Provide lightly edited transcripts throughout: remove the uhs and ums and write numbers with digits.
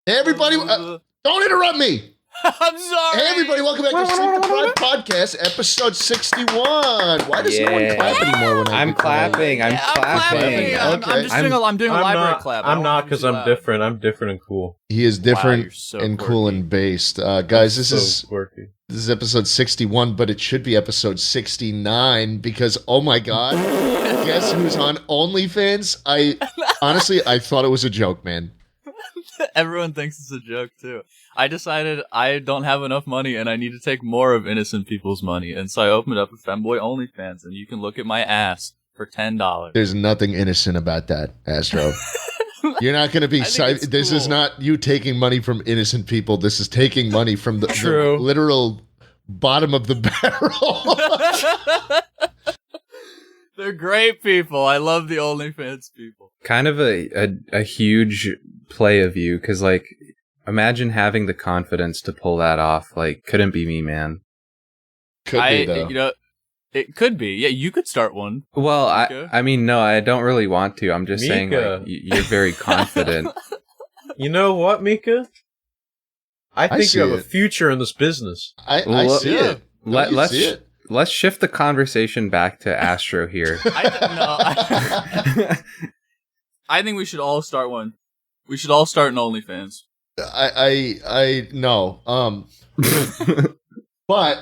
Hey, everybody, don't interrupt me. I'm sorry. Hey, everybody, welcome back to Sleep Deprived Podcast, episode 61. Why does no one clap anymore when I'm clapping. I'm clapping. I'm doing a library clap. I'm not because I'm different. I'm different and cool. He is different Wow, so and quirky. cool and based. Guys, this is quirky. This is episode 61, but it should be episode 69 because, oh my God, guess who's on OnlyFans? Honestly, I thought it was a joke, man. Everyone thinks it's a joke, too. I decided I don't have enough money and I need to take more of innocent people's money. And so I opened up a Femboy OnlyFans and you can look at my ass for $10. There's nothing innocent about that, Astro. You're not going to be... This is not you taking money from innocent people. This is taking money from the literal bottom of the barrel. They're great people. I love the OnlyFans people. Kind of a huge play of you, because, like, imagine having the confidence to pull that off. Like, couldn't be me, man. Could be, though. You know, it could be. Yeah, you could start one. Well, I mean, no, I don't really want to. I'm just saying, like, you're very confident. You know what, Mika? I think you have a future in this business. I see it. Let's shift the conversation back to Astro here. I think we should all start one. We should all start an OnlyFans. I know. But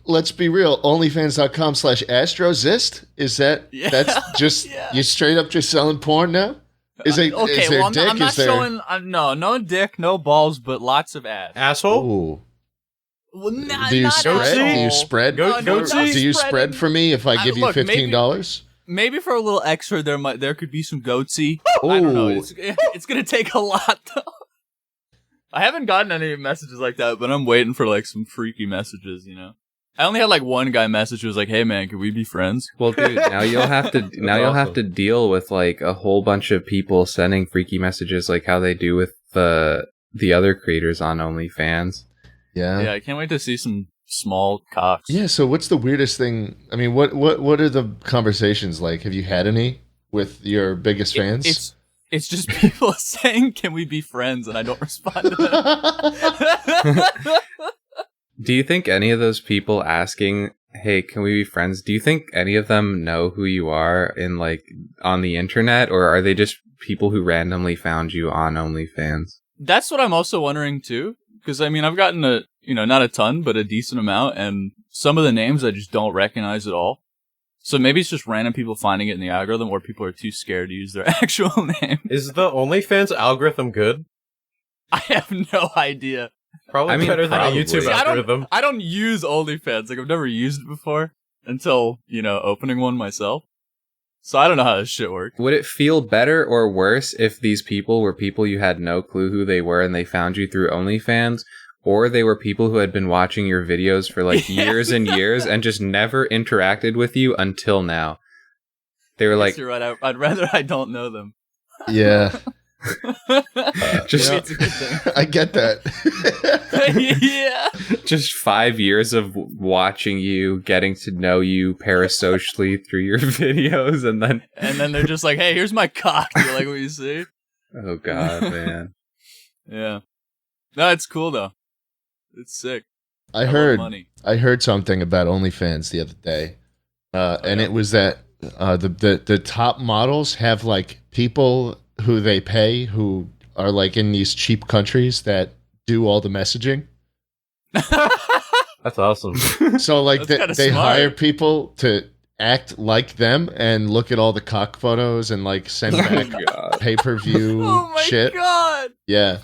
let's be real. OnlyFans.com/Astrosist. Is that that's just you straight up just selling porn now? Is there dick? I'm not showing. No dick, no balls, but lots of ass. Asshole. Ooh. Well, Do you spread? Do you spread for me if I give you $15? Maybe for a little extra, there could be some goatsy. I don't know. It's gonna take a lot though. I haven't gotten any messages like that, but I'm waiting for like some freaky messages. You know, I only had like one guy message who was like, "Hey man, can we be friends?" Well, dude, now you'll have to you'll have to deal with like a whole bunch of people sending freaky messages, like how they do with the other creators on OnlyFans. Yeah, I can't wait to see some small cocks. Yeah, so what's the weirdest thing? I mean, what are the conversations like? Have you had any with your biggest fans? It's just people saying, "Can we be friends?" and I don't respond to them. Do you think any of those people asking, "Hey, can we be friends?" Do you think any of them know who you are in like on the internet, or are they just people who randomly found you on OnlyFans? That's what I'm also wondering too. Because, I mean, I've gotten not a ton, but a decent amount, and some of the names I just don't recognize at all. So maybe it's just random people finding it in the algorithm, or people are too scared to use their actual name. Is the OnlyFans algorithm good? I have no idea. Probably better than a YouTube algorithm. I don't use OnlyFans. Like, I've never used it before until, opening one myself. So I don't know how this shit works. Would it feel better or worse if these people were people you had no clue who they were and they found you through OnlyFans, or they were people who had been watching your videos for like years and years and just never interacted with you until now? They were like, you're right. I'd rather I don't know them. Yeah. Just it's a good thing. I get that. Yeah. Just 5 years of watching you, getting to know you parasocially through your videos, and then they're just like, "Hey, here's my cock. Do you like what you see?" Oh God, man. Yeah. No, it's cool though. It's sick. I heard something about OnlyFans the other day, and it was that the top models have like people who they pay who are like in these cheap countries that do all the messaging. That's awesome. So like they hire people to act like them and look at all the cock photos and like send back pay-per-view shit. Oh my God. Yeah.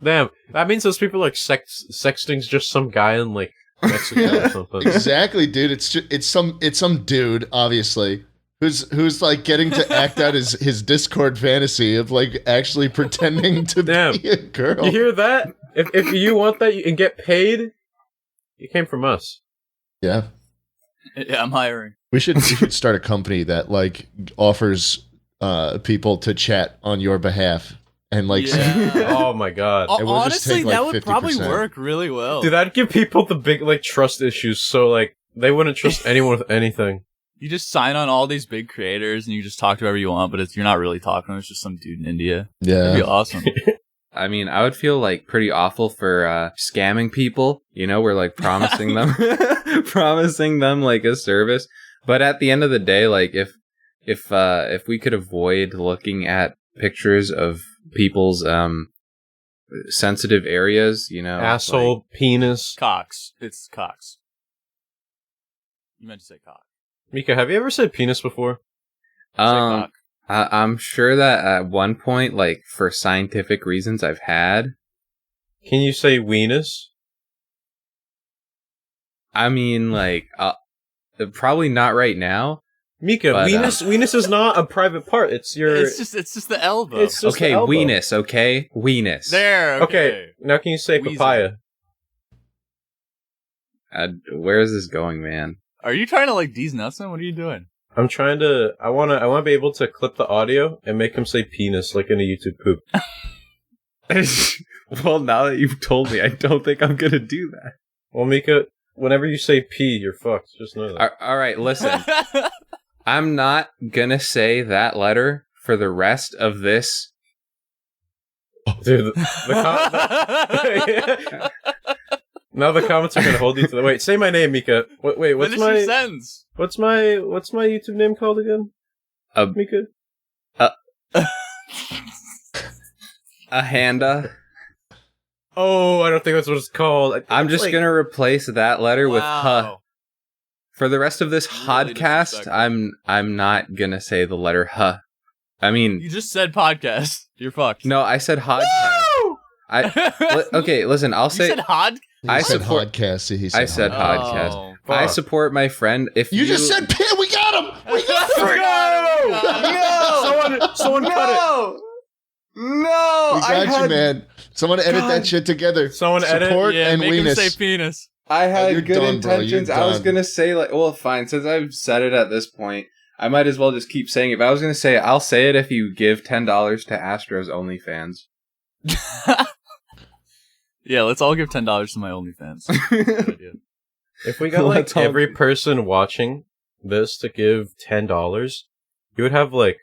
Damn, that means those people are like sexting's just some guy in like Mexico or something. Exactly, dude. It's some dude, obviously, who's like getting to act out his Discord fantasy of like actually pretending to be a girl. You hear that? If you want that and get paid, it came from us. Yeah. Yeah, I'm hiring. We should start a company that like offers people to chat on your behalf and like. Oh my God! Honestly, just take, like, that would 50%. probably work really well. Dude, that'd give people the big like trust issues, so like they wouldn't trust anyone with anything. You just sign on all these big creators and you just talk to whoever you want, but you're not really talking. It's just some dude in India. Yeah, That'd be awesome. I mean, I would feel like pretty awful for scamming people. You know, we're like promising them, promising them like a service. But at the end of the day, like if we could avoid looking at pictures of people's sensitive areas, you know, asshole, like, penis, Cocks. It's cocks. You meant to say cock. Mika, have you ever said penis before? Say cock. I'm sure that at one point, like for scientific reasons, I've had. Can you say weenus? I mean, like, probably not right now. Mika, but, weenus is not a private part. It's your. It's just the elbow. It's just okay, the elbow. weenus. Okay, weenus. There. Okay, now can you say Weasel. papaya? Where is this going, man? Are you trying to like D's nuts? What are you doing? I'm trying to. I want to be able to clip the audio and make him say penis like in a YouTube poop. Well, now that you've told me, I don't think I'm gonna do that. Well, Mika, whenever you say P, you're fucked. Just know that. All right, listen. I'm not gonna say that letter for the rest of this. Dude, now the comments are gonna hold you to the. Wait, say my name, Mika. Wait, what's Finish my your sentence. what's my YouTube name called again? Mika. Ahanda. Oh, I don't think that's what it's called. I'm just gonna replace that letter with huh. For the rest of this Really podcast, I'm not gonna say the letter huh. I mean, You just said podcast. You're fucked. no, I said hodcast. Okay, listen, I'll You say said hod? I said support- podcast. He said I said podcast. podcast. Oh, I fuck. support my friend. If You just said pin. We got him. We got him. Someone cut it. No, We got you, man. Someone edit that shit together. Someone edit? Support Yeah, and make him weenus. say penis. I had you're good done, bro. You're intentions. I was done. gonna say like, well, fine. Since I've said it at this point, I might as well just keep saying it. But I was gonna say, I'll say it if you give $10 to Astro's OnlyFans. Yeah, let's all give $10 to my OnlyFans. Good idea. If we got like Let's all- every person watching this to give $10, you would have like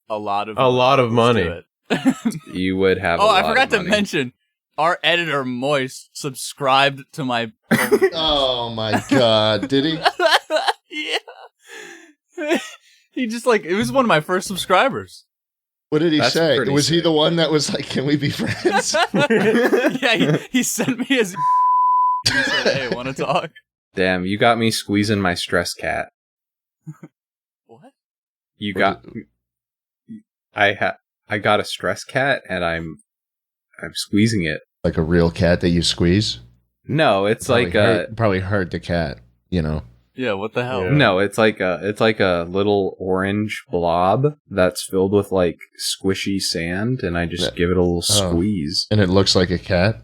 A lot of money. Let's do it. You would have. Oh, a lot I forgot of to money. mention, our editor Moist subscribed to my. Oh my god, did he? Yeah. He just like it was one of my first subscribers. What did he That's say? pretty Was he sick. the one that was like, "Can we be friends?" Yeah, he sent me his. He said, "Hey, want to talk?" Damn, you got me squeezing my stress cat. What? You got. I got a stress cat, and I'm squeezing it. Like a real cat that you squeeze. No, it's like a. Probably hurt the cat. You know. Yeah, what the hell? Yeah. No, it's like a little orange blob that's filled with like squishy sand, and I just give it a little squeeze. And it looks like a cat.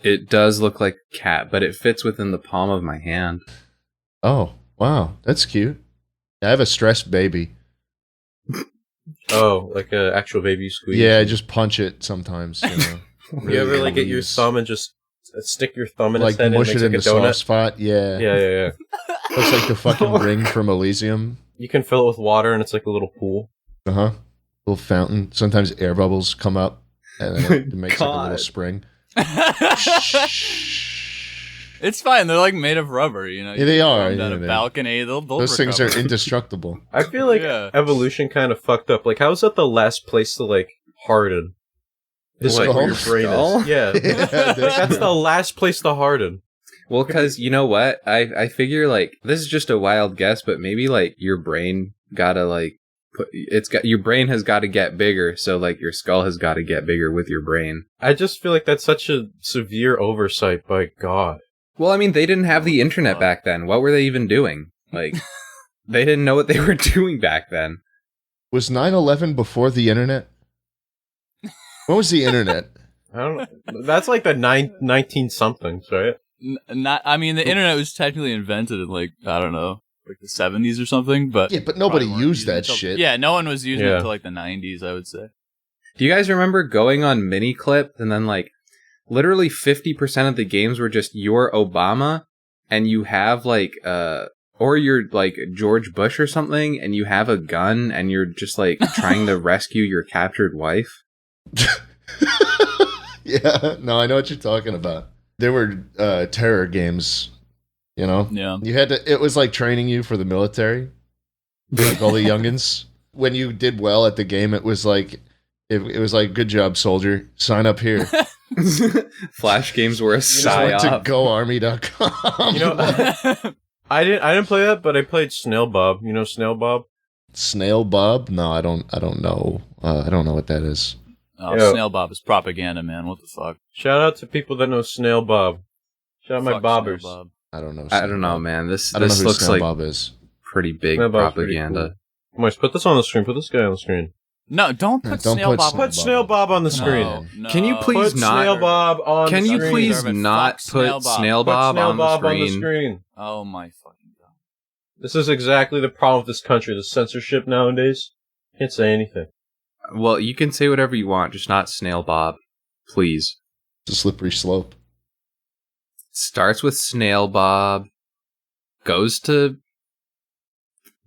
It does look like a cat, but it fits within the palm of my hand. Oh wow, that's cute. I have a stressed baby. Oh, like an actual baby squeeze. Yeah, I just punch it sometimes. You know. You ever like get your Please. thumb and just stick your thumb in Like its head and it mush makes it in like the a donut? soft spot. Yeah. Yeah. Looks like the fucking ring from Elysium. You can fill it with water and it's like a little pool. Uh huh. Little fountain. Sometimes air bubbles come up, and then it makes like a little God. spring. It's fine. They're like made of rubber, you know. Yeah, they You are, throw them down yeah, a they- balcony. They'll Those things are recover. indestructible. I feel like Yeah. evolution kind of fucked up. Like, how is that the last place to like harden? Just like where your Skull? brain Skull? is. Yeah. Like, that's the last place to harden. Well, because you know what? I figure like this is just a wild guess, but maybe like your brain gotta like your brain has got to get bigger, so like your skull has got to get bigger with your brain. I just feel like that's such a severe oversight by God. Well, I mean, they didn't have the internet back then. What were they even doing? Like, they didn't know what they were doing back then. Was 9/11 before the internet? When was the internet? I don't know. That's like the 19 somethings, right? Not. I mean, the internet was technically invented in like I don't know, like the 70s or something. But Yeah, but nobody probably weren't used using it that till- shit. Yeah, no one was using it Yeah. until like the 90s, I would say. Do you guys remember going on Miniclip and then like literally 50% of the games were just you're Obama and you have like or you're like George Bush or something and you have a gun and you're just like trying to rescue your captured wife? Yeah, no, I know what you're talking about. There were terror games, you know? Yeah. You had to, it was like training you for the military, like all the youngins. When you did well at the game, it was like, good job, soldier. Sign up here. Flash games were a psyop. To goarmy.com. You know, I didn't play that, but I played Snail Bob. You know Snail Bob? Snail Bob? No, I don't know. I don't know what that is. Oh, Yo. Snail Bob is propaganda, man. What the fuck? Shout out to people that know Snail Bob. Shout out my Fuck bobbers. Snail Bob. I don't know. I don't know, man. This I don't know who looks Snail like Bob is. pretty big Snail Bob's pretty propaganda. cool. Moist, put this on the screen. Put this guy on the screen. No, don't put Don't Snail put Bob. Snail Put Snail Bob on the screen. No. Can you please Put not? Snail Bob on Can the you screen. please Fuck not Snail put Bob. Snail Put Bob Snail on Bob the on the screen? screen. Oh my fucking god. This is exactly the problem with this country. The censorship nowadays. Can't say anything. Well, you can say whatever you want, just not Snail Bob. Please. It's a slippery slope. Starts with Snail Bob, goes to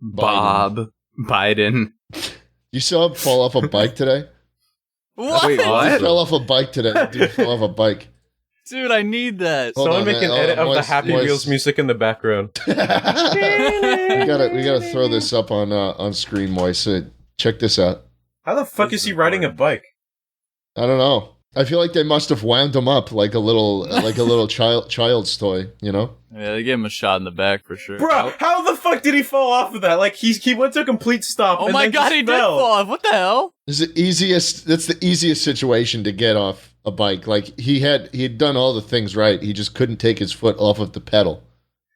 Bob Biden. You saw him fall off a bike today? What? Wait, He what? fell off a bike today. Dude fell off a bike. Dude, I need that. Hold Someone on, make man. an edit of the Moist- Happy Moist. Wheels music in the background. we gotta throw this up on screen, Moist. Check this out. How the fuck is he riding a bike? I don't know. I feel like they must have wound him up like a little child's toy, you know? Yeah, they gave him a shot in the back for sure. Bro, how the fuck did he fall off of that? Like he went to a complete stop. Oh and my then god, just he did fell. fall off. What the hell? That's the easiest situation to get off a bike. Like he had done all the things right. He just couldn't take his foot off of the pedal.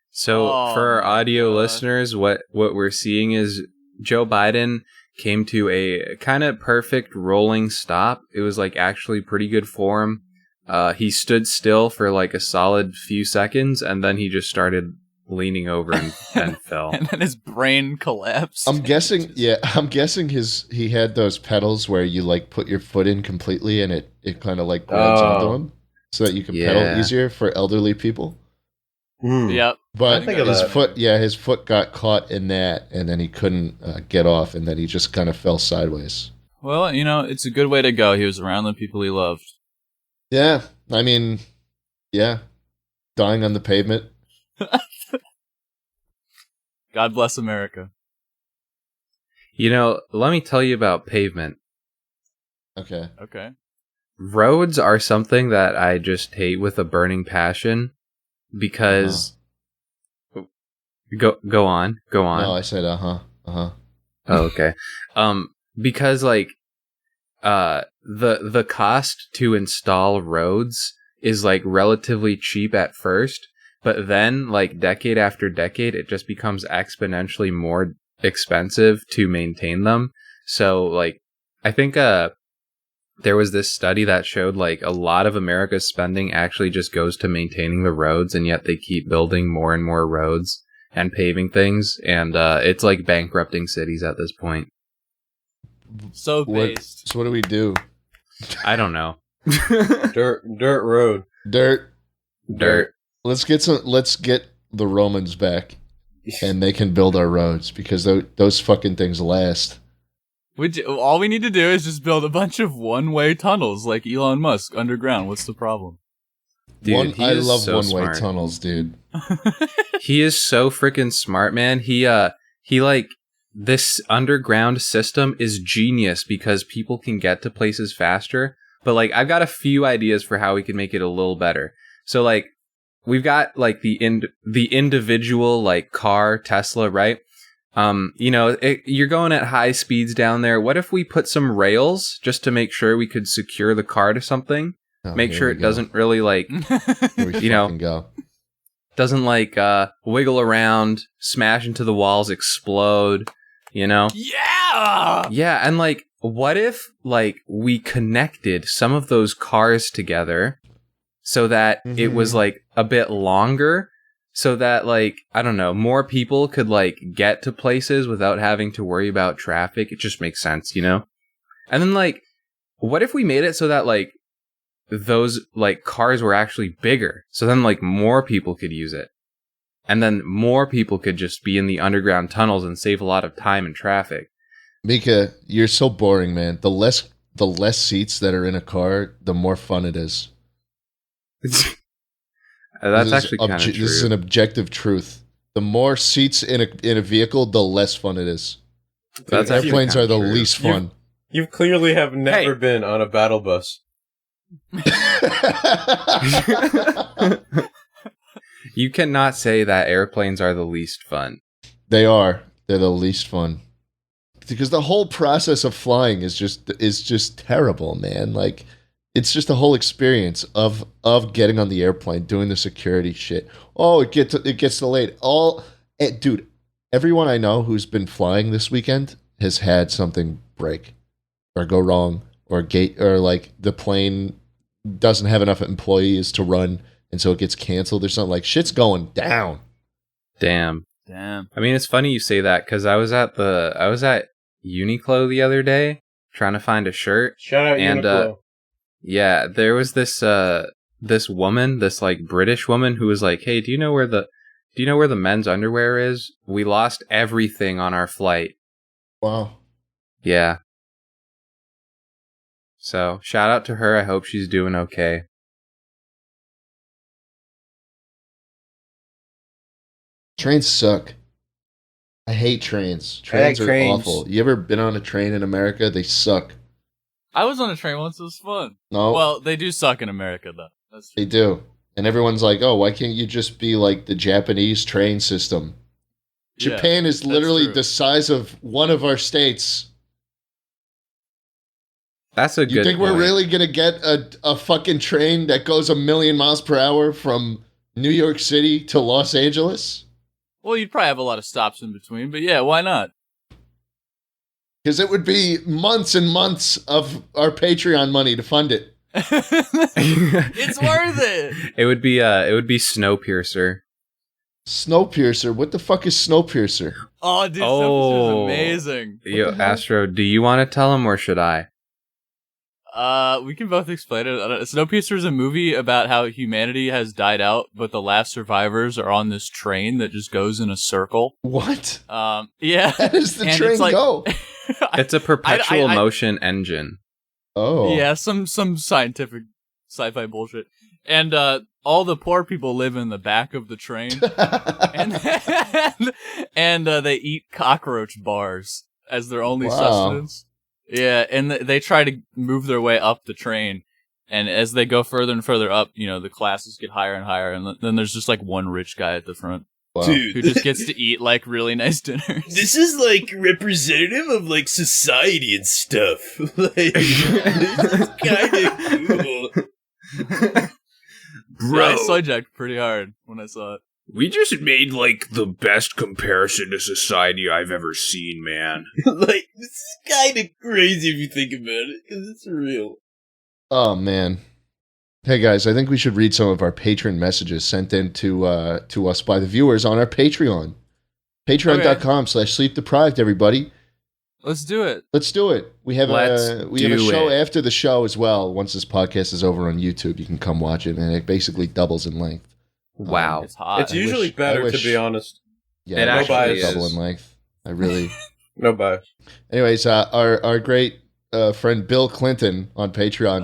So Oh for our my audio God. listeners, what we're seeing is Joe Biden came to a kind of perfect rolling stop. It was like actually pretty good form. He stood still for like a solid few seconds, and then he just started leaning over and fell. And then his brain collapsed. I'm guessing he had those pedals where you like put your foot in completely and it kind of like grabs onto him so that you can pedal Yeah. easier for elderly people. Yep. But I think of his that. his foot got caught in that, and then he couldn't get off, and then he just kind of fell sideways. Well, you know, it's a good way to go. He was around the people he loved. Yeah, I mean, yeah, dying on the pavement. God bless America. You know, let me tell you about pavement. Okay. Okay. Roads are something that I just hate with a burning passion because go on. No, I said uh huh. Oh, okay. Because like the cost to install roads is like relatively cheap at first, but then like decade after decade it just becomes exponentially more expensive to maintain them. So like I think there was this study that showed like a lot of America's spending actually just goes to maintaining the roads, and yet they keep building more and more roads and paving things, and it's like bankrupting cities at this point. So based. So what do we do? I don't know. Dirt road. Dirt. Let's get the Romans back, and they can build our roads because those fucking things last. All we need to do is just build a bunch of one-way tunnels like Elon Musk underground. What's the problem? Dude, I love so one-way smart. tunnels, dude. He is so freaking smart, man. He like this underground system is genius because people can get to places faster. But like I've got a few ideas for how we can make it a little better. So like we've got like the individual like car Tesla, right? You know, you're going at high speeds down there. What if we put some rails just to make sure we could secure the car to something? Oh, Make here sure we it go. doesn't really like Here we you know, fucking go. doesn't like wiggle around, smash into the walls, explode, you know? Yeah! Yeah, and like what if like we connected some of those cars together so that it was like a bit longer, so that like I don't know, more people could like get to places without having to worry about traffic. It just makes sense, you know? And then like what if we made it so that like those like cars were actually bigger, so then like more people could use it, and then more people could just be in the underground tunnels and save a lot of time and traffic. Mika, you're so boring, man. The less the less seats that are in a car, the more fun it is. That's actually kind of true. This is an objective truth. The more seats in a vehicle, the less fun it is. That's Airplanes are the least fun. You clearly have never been on a battle bus. You cannot say that airplanes are the least fun. They are. They're the least fun. Because the whole process of flying is just terrible, man. Like, it's just the whole experience of getting on the airplane, doing the security shit. Oh, it gets delayed. Dude, everyone I know who's been flying this weekend has had something break or go wrong or like the plane doesn't have enough employees to run, and so it gets canceled or something. Like, shit's going down. Damn. Damn. I mean, it's funny you say that because I was at Uniqlo the other day trying to find a shirt. Shout out Uniqlo. Yeah, there was this woman, this like British woman who was like, "Hey, do you know where the men's underwear is? We lost everything on our flight." Wow. Yeah. So, shout out to her. I hope she's doing okay. Trains suck. I hate trains. Trains are awful. You ever been on a train in America? They suck. I was on a train once. It was fun. No. Well, they do suck in America, though. That's true. They do. And everyone's like, oh, why can't you just be like the Japanese train system? Yeah, Japan is literally the size of one of our states. That's a good You think point. we're really going to get a fucking train that goes 1,000,000 miles per hour from New York City to Los Angeles? Well, you'd probably have a lot of stops in between, but yeah, why not? Because it would be months and months of our Patreon money to fund it. It's worth it. It would be Snowpiercer. Snowpiercer? What the fuck is Snowpiercer? Oh, dude, Snowpiercer is amazing. Yo, Astro, do you want to tell him or should I? We can both explain it. Snowpiercer is a movie about how humanity has died out, but the last survivors are on this train that just goes in a circle. What? Yeah. How does the train go? It's a perpetual motion engine. Oh. Yeah, some scientific sci-fi bullshit. And all the poor people live in the back of the train. and they eat cockroach bars as their only sustenance. Yeah, and they try to move their way up the train, and as they go further and further up, you know, the classes get higher and higher, and then there's just like one rich guy at the front. Wow. Dude, who just gets to eat like really nice dinners. This is like representative of like society and stuff. Like, this is kind of cool. Bro, yeah, I soy-jacked pretty hard when I saw it. We just made like the best comparison to society I've ever seen, man. Like, this is kind of crazy if you think about it, because it's real. Oh man. Hey guys, I think we should read some of our patron messages sent in to us by the viewers on our Patreon. Patreon.com/sleepdeprived, everybody. Let's do it. Let's do it. We have a show after the show as well. Once this podcast is over on YouTube, you can come watch it, and it basically doubles in length. Wow. It's hot. It's usually better, to be honest. Yeah, it actually is. Double in length. I really... No bias. Anyways, our great friend Bill Clinton on Patreon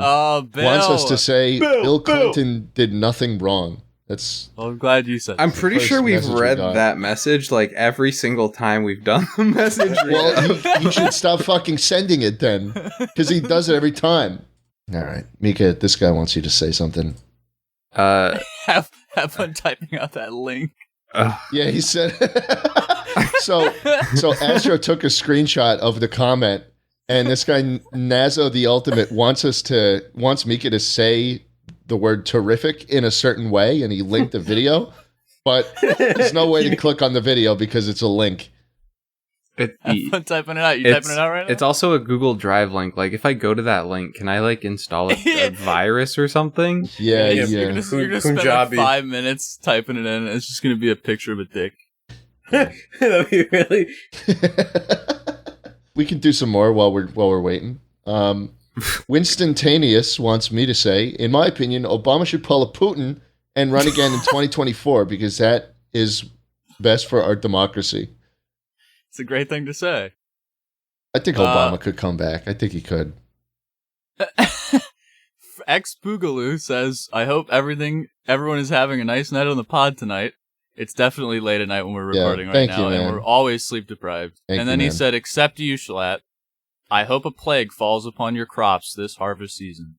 wants us to say Bill Clinton did nothing wrong. That's. Well, I'm glad you said that. I'm pretty sure we've read that message like every single time we've done the message. Well, you should stop fucking sending it then, because he does it every time. All right, Mika, this guy wants you to say something. Have fun typing out that link. Yeah, he said. So Astro took a screenshot of the comment, and this guy Nazo the Ultimate wants Mika to say the word terrific in a certain way, and he linked the video, but there's no way to click on the video because it's a link. Have fun typing it out. You typing it out right now? It's also a Google Drive link. Like, if I go to that link, can I like install a virus or something? Yeah. You're gonna spend like 5 minutes typing it in, and it's just gonna be a picture of a dick. That'd be really. We can do some more while we're waiting. Winstontaneous wants me to say, in my opinion, Obama should pull a Putin and run again in 2024 because that is best for our democracy. It's a great thing to say. I think Obama could come back. I think he could. Expoogaloo says, I hope everyone is having a nice night on the pod tonight. It's definitely late at night when we're recording right now, and we're always sleep deprived. And then he said, except you, Schlatt, I hope a plague falls upon your crops this harvest season.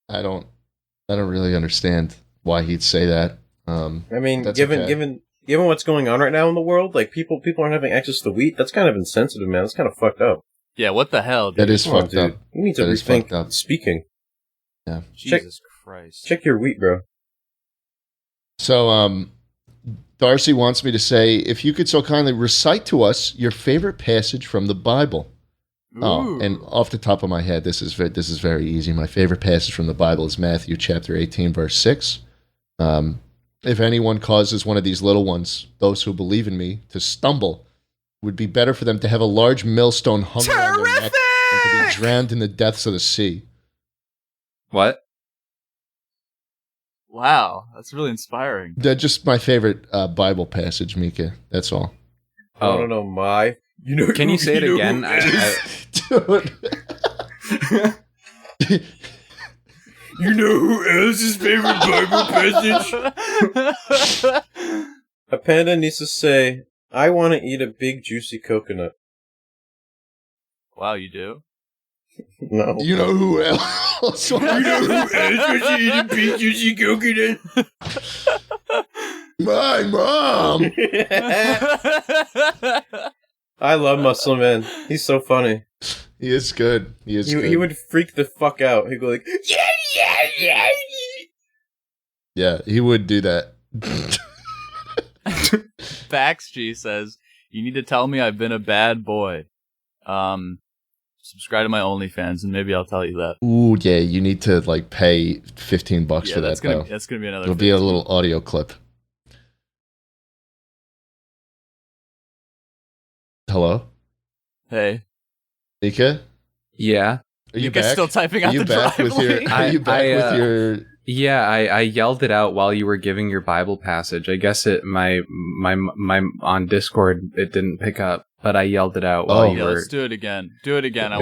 I don't really understand why he'd say that. I mean, given what's going on right now in the world, like people aren't having access to wheat. That's kind of insensitive, man. That's kind of fucked up. Yeah, what the hell, dude? That is fucked up. You need to rethink speaking. Yeah. Jesus Christ. Check your wheat, bro. So, Darcy wants me to say, if you could so kindly recite to us your favorite passage from the Bible. Ooh. Oh, and off the top of my head, this is very easy. My favorite passage from the Bible is Matthew chapter 18, verse 6. If anyone causes one of these little ones, those who believe in me, to stumble, it would be better for them to have a large millstone hung around their neck than to be drowned in the depths of the sea. What? Wow, that's really inspiring. That's just my favorite Bible passage, Mika. That's all. I don't know, my... Can you say it again? Dude. You know who else's favorite Bible passage? Apandah needs to say, I want to eat a big juicy coconut. Wow, you do? No. You know who else? You know who else was eating a big juicy coconut? My mom! I love Muscle Man. He's so funny. He is good. He would freak the fuck out. He'd go like, yeah. Yeah, he would do that. bacskje says, you need to tell me I've been a bad boy. Subscribe to my OnlyFans and maybe I'll tell you that. Ooh, yeah, you need to like pay $15 for that. That's gonna be another. It'll be a little audio clip. Hello? Hey. Mika? Yeah. Are you Mika's back? still typing out the driveway. Are you back with your... Yeah, I yelled it out while you were giving your Bible passage. I guess my on Discord it didn't pick up, but I yelled it out while you were... Let's do it again. Do it again.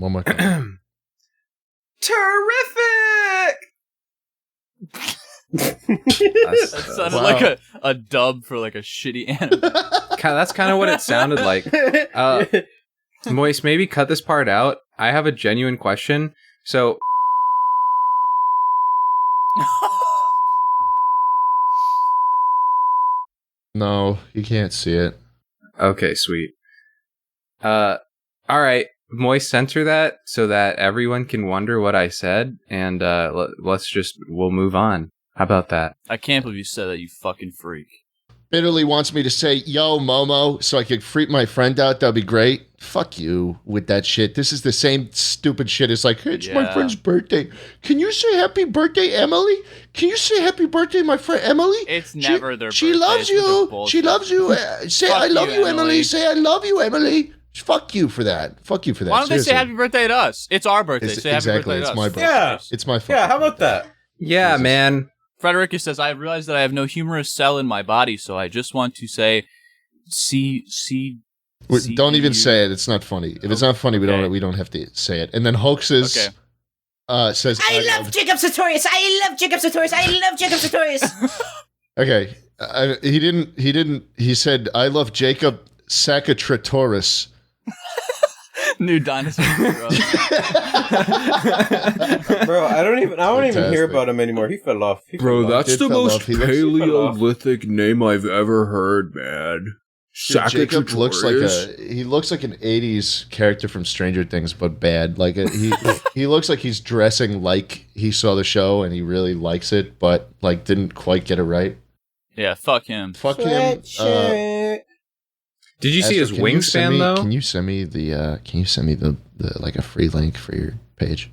One more time. Terrific! That sounded like a dub for like a shitty anime. That's kind of what it sounded like. Moist, maybe cut this part out. I have a genuine question. So... No, you can't see it. Okay, sweet. Alright. Moist, censor that so that everyone can wonder what I said, and we'll move on. How about that? I can't believe you said that, you fucking freak. Bitterli wants me to say, yo, Momo, so I could freak my friend out. That'd be great. Fuck you with that shit. This is the same stupid shit. It's like, hey, it's my friend's birthday. Can you say happy birthday, Emily? Can you say happy birthday, my friend Emily? It's never their birthday. She loves you. She loves you. Say, I love you, Emily. Say, I love you, Emily. Fuck you for that. Fuck you for that. Why don't they say happy birthday to us? It's our birthday. Say happy birthday to us. It's my birthday. Yeah. It's my fault. Yeah, how about that? Yeah, man. Fridericus says, I realize that I have no humorous cell in my body, so I just want to say, don't even say it. It's not funny. If it's not funny, we don't have to say it. And then Hoaxes says, I love Jacob Sartorius. I love Jacob Sartorius. I love Jacob Sartorius. Okay, he said, I love Jacob Sacatratoris. New dinosaur. Bro, I don't even hear about him anymore. He fell off. Bro, that's the most Paleolithic name I've ever heard, man. Jacob looks like an 80s character from Stranger Things, but bad. Like he looks like he's dressing like he saw the show and he really likes it, but like didn't quite get it right. Yeah, fuck him. Fuck him. Did you see his wingspan though? Can you send me the like a free link for your page?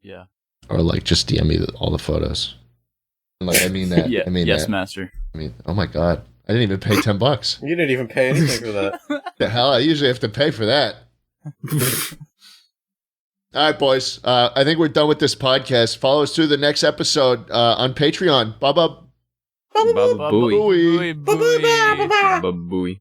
Yeah. Or like just DM me all the photos. And like I mean that. Yeah. I mean yes, that. Master. I mean, oh my god. I didn't even pay $10. You didn't even pay anything for that. The hell? I usually have to pay for that. All right, boys. I think we're done with this podcast. Follow us through the next episode on Patreon. Baba. Baba booey. Booey. Baba booey.